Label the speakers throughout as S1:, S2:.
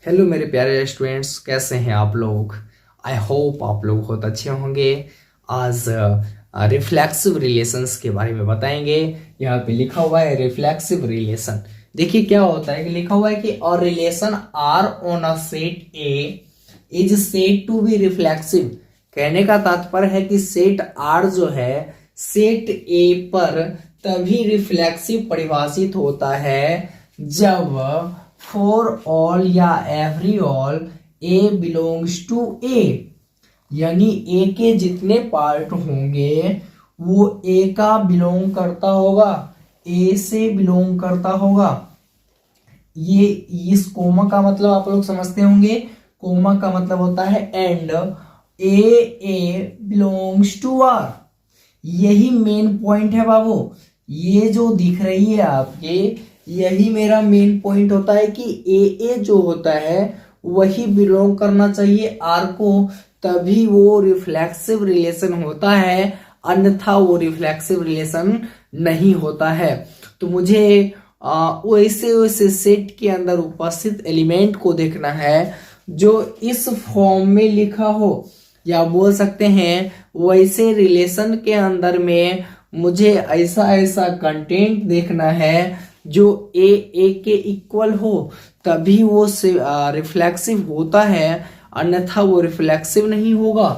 S1: Hello मेरे प्यारे students, कैसे हैं आप लोग। आई होप आप लोग बहुत अच्छे होंगे। आज रिफ्लेक्सिव रिलेशंस के बारे में बताएंगे। यहाँ पे लिखा हुआ है रिफ्लेक्सिव रिलेशन। देखिए क्या होता है कि लिखा हुआ है कि और relation R on a set A is said to be reflexive. कहने का तात्पर्य है कि सेट आर जो है सेट ए पर तभी रिफ्लेक्सिव परिभाषित होता है जब फॉर ऑल या every all a belongs to a, यानी ए के जितने पार्ट होंगे वो ए का बिलोंग करता होगा, ए से बिलोंग करता होगा। ये इस कोमा का मतलब आप लोग समझते होंगे। कोमा का मतलब होता है and A belongs to R. यही मेन पॉइंट है बाबू। ये जो दिख रही है आपके, यही मेरा मेन पॉइंट होता है कि ए जो होता है वही बिलोंग करना चाहिए आर को, तभी वो रिफ्लेक्सिव रिलेशन होता है, अन्यथा वो रिफ्लेक्सिव रिलेशन नहीं होता है। तो मुझे वैसे वैसे सेट के अंदर उपस्थित एलिमेंट को देखना है जो इस फॉर्म में लिखा हो, या बोल सकते हैं वैसे रिलेशन के अंदर में मुझे ऐसा ऐसा कंटेंट देखना है जो ए के इक्वल हो, तभी वो रिफ्लेक्सिव होता है, अन्यथा वो रिफ्लेक्सिव नहीं होगा।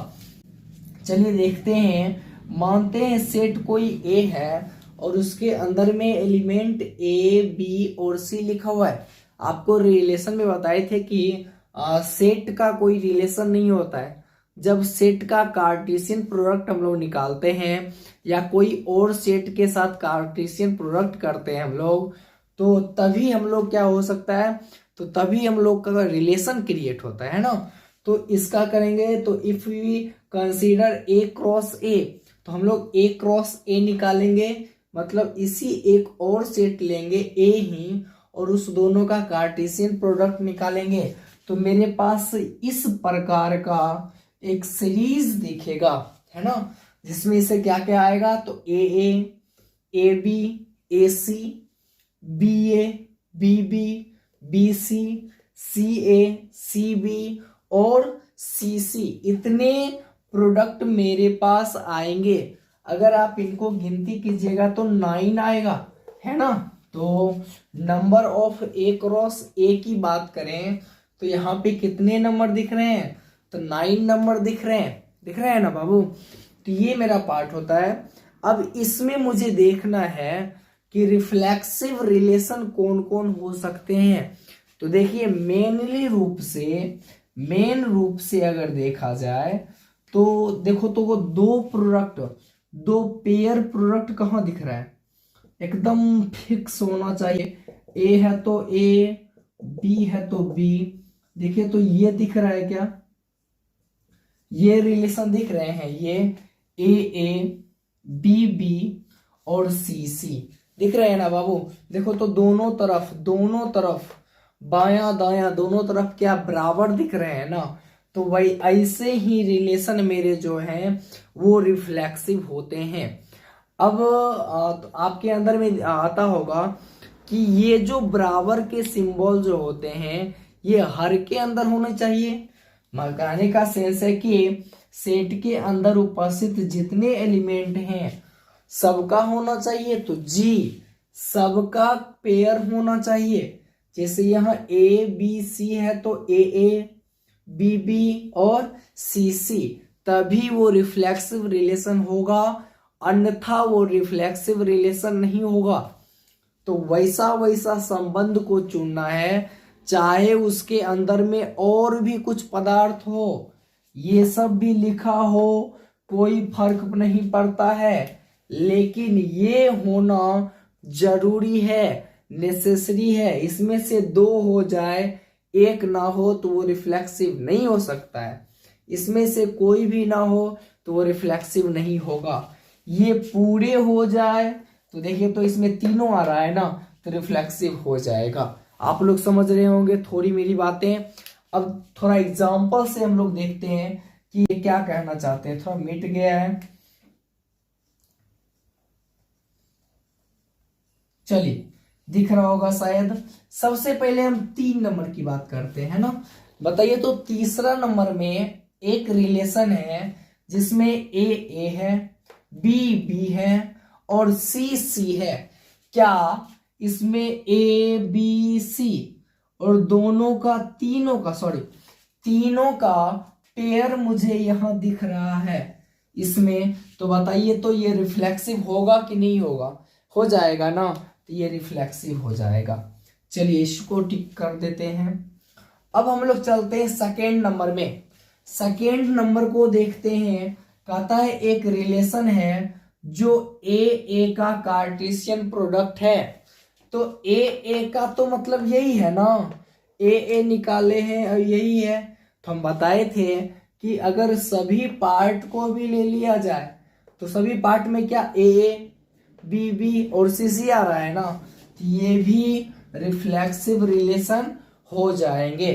S1: चलिए देखते हैं। मानते हैं सेट कोई ए है और उसके अंदर में एलिमेंट ए बी और सी लिखा हुआ है। आपको रिलेशन में बताए थे कि सेट का कोई रिलेशन नहीं होता है जब सेट का कार्टेशियन प्रोडक्ट हम लोग निकालते हैं या कोई और सेट के साथ कार्टेशियन प्रोडक्ट करते हैं हम लोग, तो तभी हम लोग क्या हो सकता है, तो तभी हम लोग का रिलेशन क्रिएट होता है ना। तो इसका करेंगे तो if we consider A cross A, तो हम लोग ए क्रॉस ए निकालेंगे, मतलब इसी एक और सेट लेंगे ए ही और उस दोनों का कार्टेशियन प्रोडक्ट निकालेंगे। तो मेरे पास इस प्रकार का एक सीरीज दिखेगा, है ना, जिसमें इसे क्या क्या आएगा, तो A B, A C, B A, B B, B C, C A, C B और सी सी, इतने प्रोडक्ट मेरे पास आएंगे। अगर आप इनको गिनती कीजिएगा तो 9 आएगा, है ना। तो नंबर ऑफ ए क्रॉस ए की बात करें तो यहाँ पे कितने नंबर दिख रहे हैं, तो 9 नंबर दिख रहे हैं ना बाबू। तो ये मेरा पार्ट होता है। अब इसमें मुझे देखना है कि रिफ्लेक्सिव रिलेशन कौन कौन हो सकते हैं। तो देखिए मेन रूप से अगर देखा जाए तो देखो, तो वो दो पेयर प्रोडक्ट कहाँ दिख रहा है, एकदम फिक्स होना चाहिए। ए है तो ए, बी है तो बी। देखिए तो ये दिख रहा है क्या, ये रिलेशन दिख रहे हैं, ये ए बी बी और सी सी दिख रहे हैं ना बाबू। देखो तो दोनों तरफ बायां दायां दोनों तरफ क्या बराबर दिख रहे हैं ना। तो वही ऐसे ही रिलेशन मेरे जो हैं वो रिफ्लेक्सिव होते हैं। अब तो आपके अंदर में आता होगा कि ये जो बराबर के सिंबल जो होते हैं ये हर के अंदर होने चाहिए। कहने का सेंस है कि सेट के अंदर उपस्थित जितने एलिमेंट हैं सबका होना चाहिए, तो जी सबका पेयर होना चाहिए। जैसे यहाँ ए बी सी है तो ए बी बी और सी सी, तभी वो रिफ्लेक्सिव रिलेशन होगा, अन्यथा वो रिफ्लेक्सिव रिलेशन नहीं होगा। तो वैसा वैसा संबंध को चुनना है, चाहे उसके अंदर में और भी कुछ पदार्थ हो, ये सब भी लिखा हो, कोई फर्क नहीं पड़ता है, लेकिन ये होना जरूरी है, नेसेसरी है। इसमें से दो हो जाए एक ना हो तो वो रिफ्लेक्सिव नहीं हो सकता है, इसमें से कोई भी ना हो तो वो रिफ्लेक्सिव नहीं होगा। ये पूरे हो जाए तो देखिए तो इसमें तीनों आ रहा है ना, तो रिफ्लेक्सिव हो जाएगा। आप लोग समझ रहे होंगे थोड़ी मेरी बातें। अब थोड़ा एग्जांपल से हम लोग देखते हैं कि ये क्या कहना चाहते हैं। थोड़ा मिट गया है, चलिए दिख रहा होगा शायद। सबसे पहले हम 3 नंबर की बात करते हैं ना। बताइए तो तीसरा नंबर में एक रिलेशन है जिसमें ए है, बी है और सी है। क्या इसमें ए बी सी और तीनों का पेयर मुझे यहां दिख रहा है इसमें? तो बताइए तो ये रिफ्लेक्सिव होगा कि नहीं होगा? हो जाएगा ना, तो ये रिफ्लेक्सिव हो जाएगा। चलिए इसको टिक कर देते हैं। अब हम लोग चलते हैं सेकेंड नंबर में। सेकेंड नंबर को देखते हैं। कहता है एक रिलेशन है जो ए का कार्टेशियन प्रोडक्ट है। तो ए का तो मतलब यही है ना, ए निकाले हैं और यही है। तो हम बताए थे कि अगर सभी पार्ट को भी ले लिया जाए तो सभी पार्ट में क्या ए बी और सी आ रहा है ना, तो ये भी रिफ्लेक्सिव रिलेशन हो जाएंगे।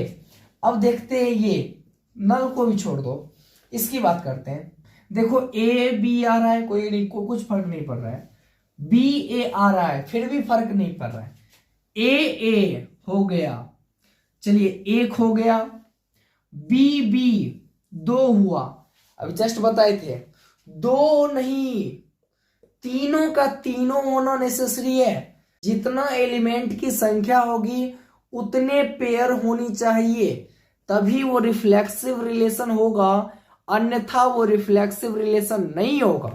S1: अब देखते हैं, ये नल को भी छोड़ दो, इसकी बात करते हैं। देखो ए बी आ रहा है, कोई नहीं, कुछ फर्क नहीं पड़ रहा है। बी ए आ रहा है, फिर भी फर्क नहीं पड़ रहा है। ए हो गया, चलिए एक हो गया। बी 2 हुआ। अभी जस्ट बताए थे 2 नहीं, तीनों का तीनों होना नेसेसरी है। जितना एलिमेंट की संख्या होगी उतने पेयर होनी चाहिए, तभी वो रिफ्लेक्सिव रिलेशन होगा, अन्यथा वो रिफ्लेक्सिव रिलेशन नहीं होगा।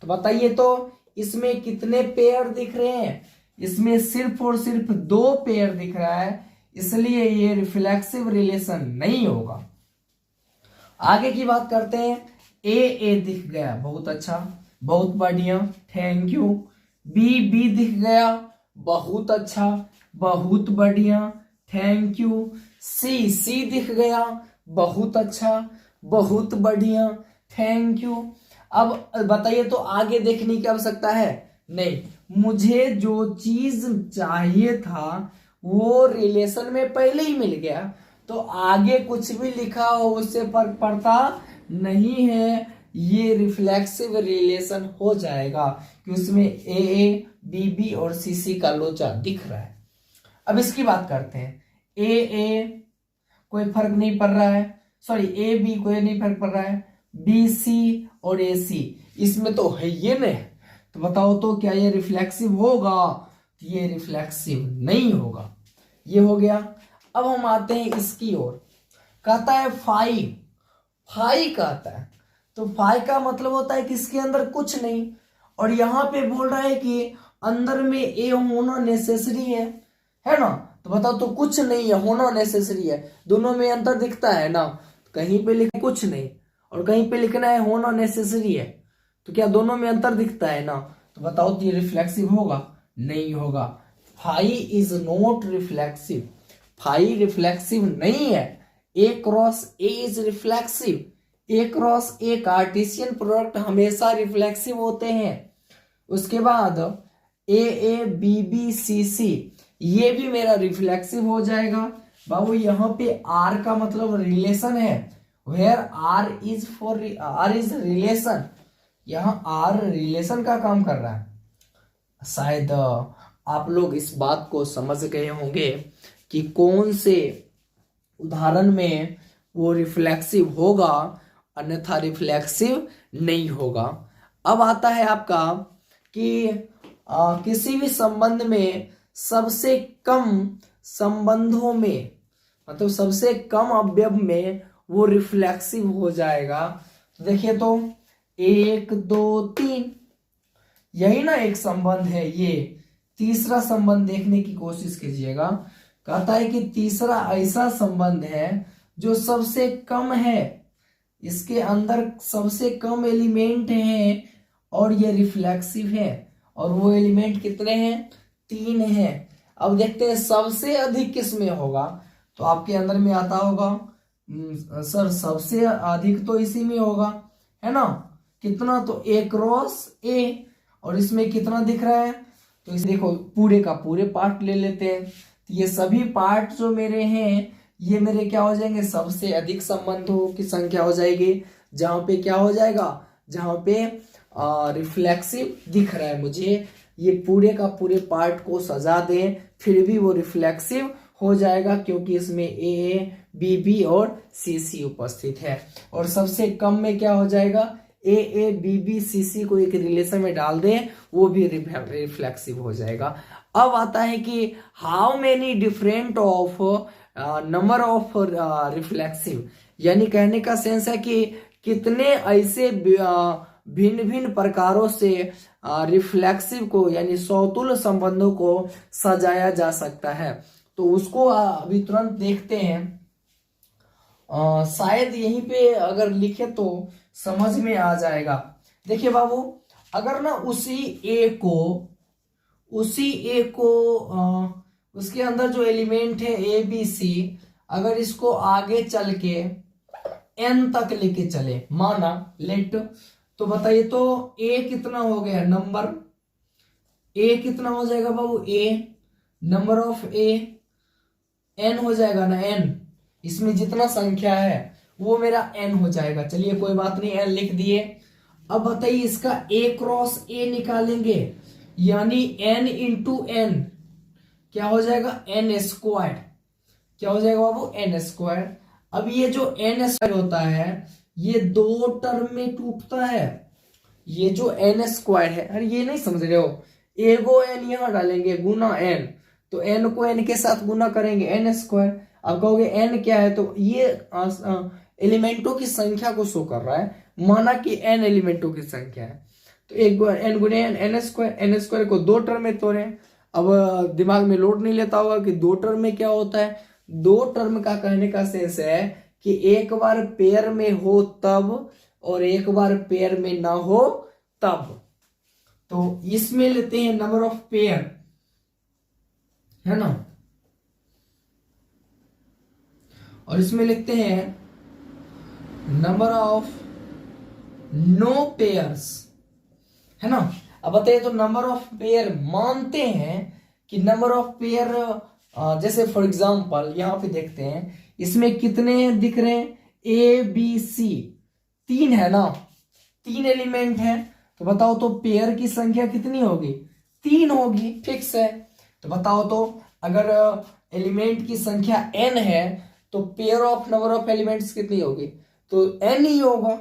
S1: तो बताइए तो इसमें कितने पेयर दिख रहे हैं? इसमें सिर्फ और सिर्फ 2 पेयर दिख रहा है, इसलिए ये रिफ्लेक्सिव रिलेशन नहीं होगा। आगे की बात करते हैं। ए दिख गया, बहुत अच्छा, बहुत बढ़िया, थैंक यू। बी दिख गया, बहुत अच्छा, बहुत बढ़िया, थैंक यू। सी दिख गया, बहुत अच्छा, बहुत बढ़िया, थैंक यू। अब बताइए तो आगे देखने की आवश्यकता है? नहीं, मुझे जो चीज चाहिए था वो रिलेशन में पहले ही मिल गया, तो आगे कुछ भी लिखा हो उससे फर्क पड़ता नहीं है, ये रिफ्लेक्सिव रिलेशन हो जाएगा कि उसमें ए बी और सी का लोचा दिख रहा है। अब इसकी बात करते हैं। ए कोई फर्क नहीं पड़ रहा है, सॉरी ए बी कोई नहीं फर्क पड़ रहा है, बी सी और ए सी इसमें तो है ये नहीं। तो बताओ तो क्या ये रिफ्लेक्सिव होगा? तो ये रिफ्लेक्सिव नहीं होगा। ये हो गया। अब हम आते हैं इसकी ओर। कहता है 5 कहता है, तो 5 का मतलब होता है कि इसके अंदर कुछ नहीं, और यहां पे बोल रहा है कि अंदर में ए होना नेसेसरी है ना। तो बताओ तो कुछ नहीं है, होना नेसेसरी है, दोनों में अंतर दिखता है ना। कहीं पे लिखना कुछ नहीं और कहीं पे लिखना है होना नेसेसरी है, तो क्या दोनों में अंतर दिखता है ना। तो बताओ तो ये रिफ्लेक्सिव होगा? नहीं होगा। 5 इज नॉट रिफ्लेक्सिव, 5 रिफ्लेक्सिव नहीं है। A cross a is reflexive, a cross a Cartesian product हमेशा रिफ्लेक्सिव होते हैं। उसके बाद ए बी सी ये भी मेरा रिफ्लेक्सिव हो जाएगा। बाबू यहाँ पे आर का मतलब रिलेशन है, वेयर आर इज रिलेशन, यहाँ आर रिलेशन का काम कर रहा है। शायद आप लोग इस बात को समझ गए होंगे कि कौन से उदाहरण में वो रिफ्लेक्सिव होगा, अन्यथा रिफ्लेक्सिव नहीं होगा। अब आता है आपका कि किसी भी संबंध में सबसे कम संबंधों में, मतलब सबसे कम अवयव में वो रिफ्लेक्सिव हो जाएगा। तो देखिए तो 1 2 3 यही ना एक संबंध है। ये तीसरा संबंध देखने की कोशिश कीजिएगा। कहता है कि तीसरा ऐसा संबंध है जो सबसे कम है, इसके अंदर सबसे कम एलिमेंट हैं और ये रिफ्लेक्सिव है, और वो एलिमेंट कितने हैं? 3 हैं। अब देखते हैं सबसे अधिक किस में होगा। तो आपके अंदर में आता होगा सर सबसे अधिक तो इसी में होगा, है ना। कितना? तो ए क्रॉस ए, और इसमें कितना दिख रहा है? तो इसे देखो पूरे का पूरे पार्ट ले लेते हैं, तो ये सभी पार्ट जो मेरे हैं ये मेरे क्या हो जाएंगे? सबसे अधिक संबंधों की संख्या हो जाएगी, जहां पे क्या हो जाएगा? जहां पे रिफ्लेक्सिव दिख रहा है मुझे, ये पूरे का पूरे पार्ट को सजा दें फिर भी वो रिफ्लेक्सिव हो जाएगा, क्योंकि इसमें ए बी बी और सी सी उपस्थित है। और सबसे कम में क्या हो जाएगा, ए बी बी सी सी को एक रिलेशन में डाल दें, वो भी रिफ्लेक्सिव हो जाएगा। अब आता है कि how many different of number of reflexive, यानी कहने का सेंस है कि कितने ऐसे भिन्न भिन्न प्रकारों से रिफ्लेक्सिव को यानी सौतुल्य संबंधों को सजाया जा सकता है। तो उसको अभी तुरंत देखते हैं। शायद यहीं पे अगर लिखे तो समझ में आ जाएगा। देखिए बाबू, अगर ना उसी ए को उसके अंदर जो एलिमेंट है ए बी सी, अगर इसको आगे चल के एन तक लेके चले, माना लेट, तो बताइए तो ए कितना हो गया, नंबर ए कितना हो जाएगा बाबू, ए नंबर ऑफ ए एन हो जाएगा ना, एन इसमें जितना संख्या है वो मेरा एन हो जाएगा। चलिए कोई बात नहीं, एन लिख दिए। अब बताइए इसका ए क्रॉस ए निकालेंगे, यानी एन इंटू एन क्या हो जाएगा, एन स्क्वायर। क्या हो जाएगा बाबू, एन स्क्वायर। अब ये जो एन स्क्वायर होता है ये दो टर्म में टूटता है। ये जो एन स्क्वायर है, अरे ये नहीं समझ रहे हो, एगो एन यहां डालेंगे गुना एन, तो एन को एन के साथ गुना करेंगे एन स्क्वायर। अब कहोगे एन क्या है, तो ये एलिमेंटों की संख्या को शो कर रहा है, माना कि एन एलिमेंटों की संख्या है, तो एक एन गुने एन स्क्वायर। एन स्क्वायर को दो टर्म में तोड़े। अब दिमाग में लोड नहीं लेता होगा कि दो टर्म में क्या होता है। दो टर्म का कहने का सेंस है कि एक बार पेयर में हो तब और एक बार पेयर में ना हो तब। तो इसमें लेते हैं नंबर ऑफ पेयर, है ना, और इसमें लिखते हैं नंबर ऑफ नो पेयर्स, है ना। अब बताइए तो नंबर ऑफ पेयर मानते हैं कि नंबर ऑफ पेयर, जैसे फॉर एग्जांपल यहां पे देखते हैं इसमें कितने दिख रहे हैं, ए बी सी, तीन है ना, तीन एलिमेंट है, तो बताओ तो पेयर की संख्या कितनी होगी, तीन होगी, फिक्स है। तो बताओ तो अगर एलिमेंट की संख्या n है तो pair of number of elements कितनी होगी, तो n ही होगा,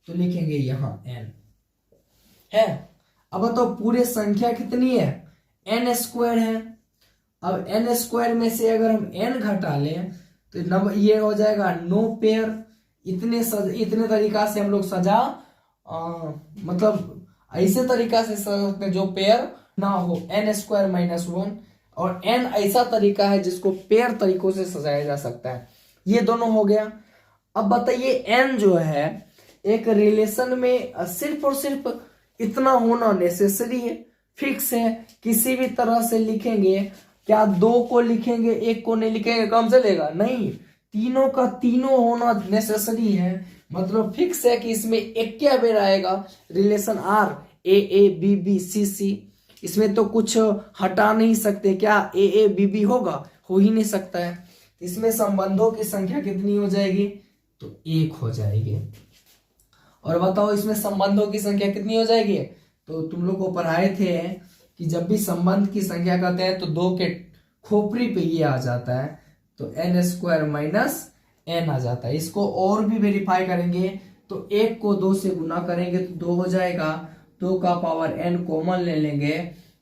S1: तो लिखेंगे यहां n है। अब तो पूरे संख्या कितनी है, n स्क्वायर है। अब n स्क्वायर में से अगर हम n घटा लें तो नंबर ये हो जाएगा नो पेयर। इतने तरीका से हम लोग सजा मतलब ऐसे तरीका से सजा जो पेयर ना हो, n स्क्वायर माइनस 1, और n ऐसा तरीका है जिसको पेयर तरीकों से सजाया जा सकता है। ये दोनों हो गया। अब बताइए n जो है एक रिलेशन में सिर्फ और सिर्फ इतना होना नेसेसरी है, फिक्स है, किसी भी तरह से लिखेंगे, क्या दो को लिखेंगे एक को नहीं लिखेंगे, काम चलेगा नहीं, तीनों का तीनों होना नेसेसरी है। मतलब फिक्स है कि इसमें एक क्या बेर आएगा, relation R, A B B C C, इसमें तो कुछ हटा नहीं सकते, क्या ए बी बी होगा, हो ही नहीं सकता है। इसमें संबंधों की संख्या कितनी हो जाएगी, तो एक हो जाएगी। और बताओ इसमें संबंधों की संख्या कितनी हो जाएगी, तो तुम लोग को पढ़ाए थे कि जब भी संबंध की संख्या करते हैं तो दो के खोपड़ी पे ये आ जाता है, तो n स्क्वायर माइनस n आ जाता है। इसको और भी वेरीफाई करेंगे तो एक को दो से गुना करेंगे तो दो हो जाएगा, दो का पावर n कॉमन ले लेंगे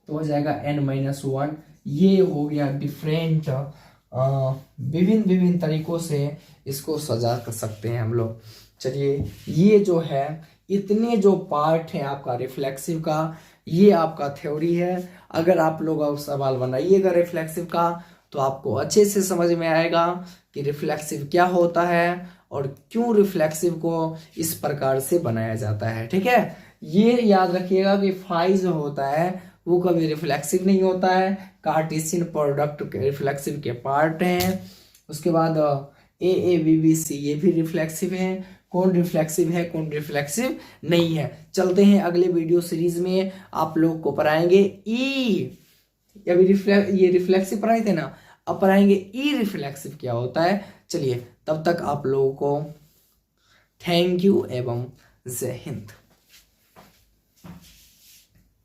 S1: तो हो जाएगा n माइनस 1। ये हो गया डिफरेंट, विभिन्न तरीकों से इसको सजा कर सकते हैं हम लोग। चलिए ये जो है इतने जो पार्ट है आपका रिफ्लेक्सिव का, ये आपका थ्योरी है। अगर आप लोग अब सवाल बनाइएगा रिफ्लेक्सिव का तो आपको अच्छे से समझ में आएगा कि रिफ्लेक्सिव क्या होता है और क्यों रिफ्लेक्सिव को इस प्रकार से बनाया जाता है। ठीक है, ये याद रखिएगा कि फाई जो होता है वो कभी रिफ्लेक्सिव नहीं होता है, कार्टेशियन प्रोडक्ट रिफ्लेक्सिव के पार्ट हैं। उसके बाद ए बी बी सी ये भी रिफ्लेक्सिव है, कौन रिफ्लेक्सिव है कौन रिफ्लेक्सिव नहीं है। चलते हैं अगले वीडियो सीरीज में, आप लोग को पढ़ाएंगे ई, अभी ये रिफ्लेक्सिव पढ़ाए थे ना, अब पढ़ाएंगे ई रिफ्लेक्सिव क्या होता है। चलिए तब तक आप लोगों को थैंक यू एवं जय हिंद।